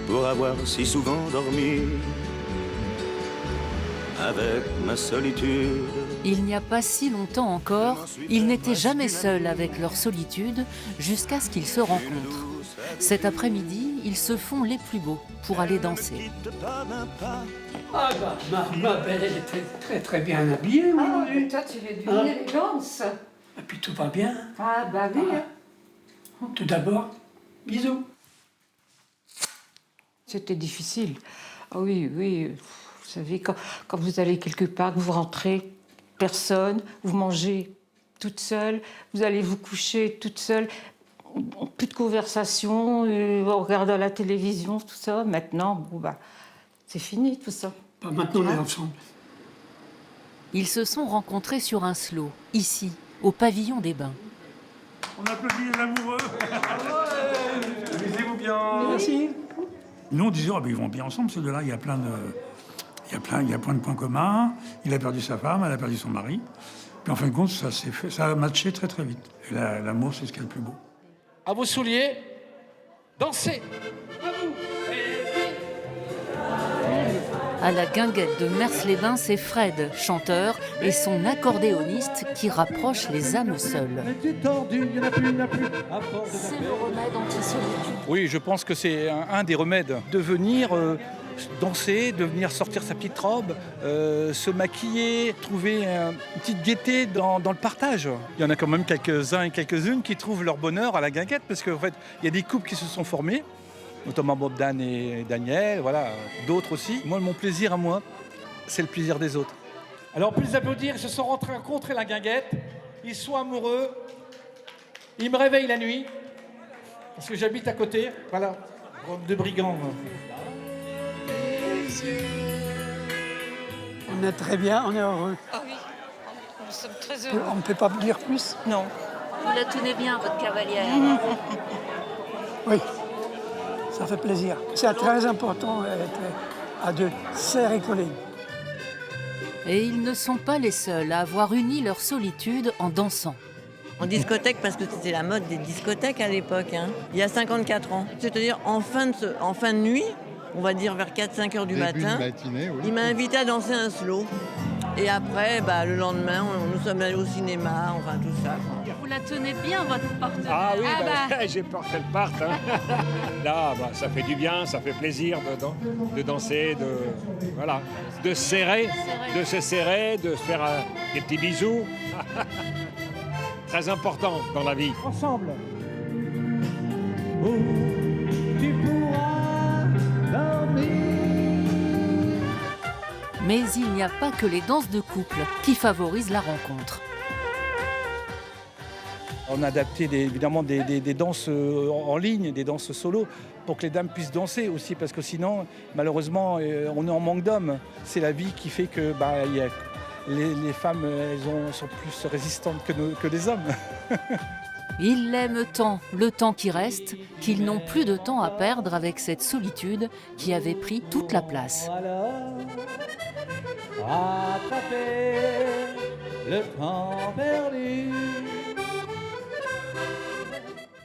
pour avoir si souvent dormi avec ma solitude. Il n'y a pas si longtemps encore, ils n'étaient jamais seuls avec leur solitude jusqu'à ce qu'ils se rencontrent. Cet après-midi, ils se font les plus beaux pour aller danser. Ah bah, ma belle, elle était très très bien habillée aujourd'hui. Toi, tu es d'une élégance. Et puis tout va bien. Ah bah oui. Tout d'abord, bisous. C'était difficile. Ah oui, oui. Vous savez, quand vous allez quelque part, vous rentrez, personne, vous mangez toute seule, vous allez vous coucher toute seule, plus de conversation, on regarde la télévision, tout ça. Maintenant, bon bah, c'est fini tout ça. Bah, maintenant, on est ensemble. Ils se sont rencontrés sur un slow, ici, au pavillon des Bains. On applaudit les amoureux. Amusez-vous bien. Merci. Nous, on disait, oh, ben, ils vont bien ensemble, ces deux-là. Il y a plein de points communs. Il a perdu sa femme, elle a perdu son mari. Puis en fin de compte, ça s'est fait, ça a matché très très vite. Et l'amour, c'est ce qu'il y a de plus beau. À vos souliers, dansez. À vous. À la guinguette de Mers-les-Bains, c'est Fred, chanteur, et son accordéoniste qui rapproche les âmes seules. C'est le remède anti-solitude. Oui, je pense que c'est un des remèdes. De venir danser, de venir sortir sa petite robe, se maquiller, trouver une petite gaieté dans le partage. Il y en a quand même quelques-uns et quelques-unes qui trouvent leur bonheur à la guinguette, parce qu'en fait, il y a des couples qui se sont formés, notamment Bob Dan et Daniel, voilà, d'autres aussi. Moi, mon plaisir à moi, c'est le plaisir des autres. Alors, on peut les applaudir, ils se sont rencontrés à la guinguette, ils sont amoureux, ils me réveillent la nuit, parce que j'habite à côté, voilà, bande de brigands. On est très bien, on est heureux. Ah oui, nous sommes très heureux. On ne peut pas dire plus. Non. Vous la tenez bien, votre cavalière. Oui, ça fait plaisir. C'est très important d'être à deux, serre et collés. Et ils ne sont pas les seuls à avoir uni leur solitude en dansant. En discothèque, parce que c'était la mode des discothèques à l'époque, hein, il y a 54 ans. C'est-à-dire en fin de nuit, on va dire vers 4-5 heures du matin, matinée, oui. il m'a invité à danser un slow. Et après, le lendemain, nous sommes allés au cinéma, enfin tout ça. Vous la tenez bien, votre partenaire. Ah oui, j'ai peur qu'elle parte. Hein. Là, ça fait du bien, ça fait plaisir de danser, de serrer, de se serrer, de se faire des petits bisous. Très important dans la vie. Ensemble. Tu pourras dormir. Mais il n'y a pas que les danses de couple qui favorisent la rencontre. On a adapté évidemment des danses en ligne, des danses solo, pour que les dames puissent danser aussi, parce que sinon, malheureusement, on est en manque d'hommes. C'est la vie qui fait que les femmes sont plus résistantes que les hommes. Ils l'aiment tant, le temps qui reste, qu'ils n'ont plus de temps à perdre avec cette solitude qui avait pris toute la place. Rattraper le temps perdu.